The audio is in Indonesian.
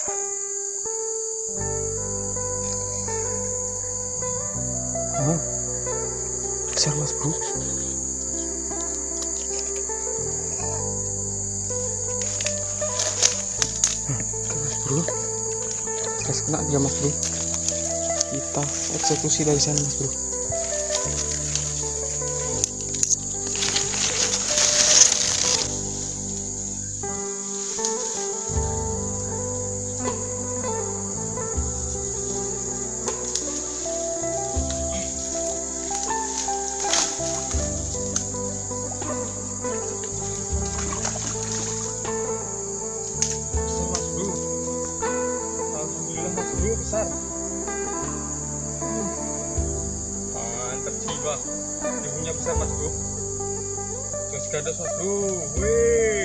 Oh, besar mas bro. Mas bro, gas kena dia mas bro. Kita eksekusi dari sana mas bro. Besar. Mantap jiwa. Ibunya besar mas bro. Jos gados mas bro. Wih.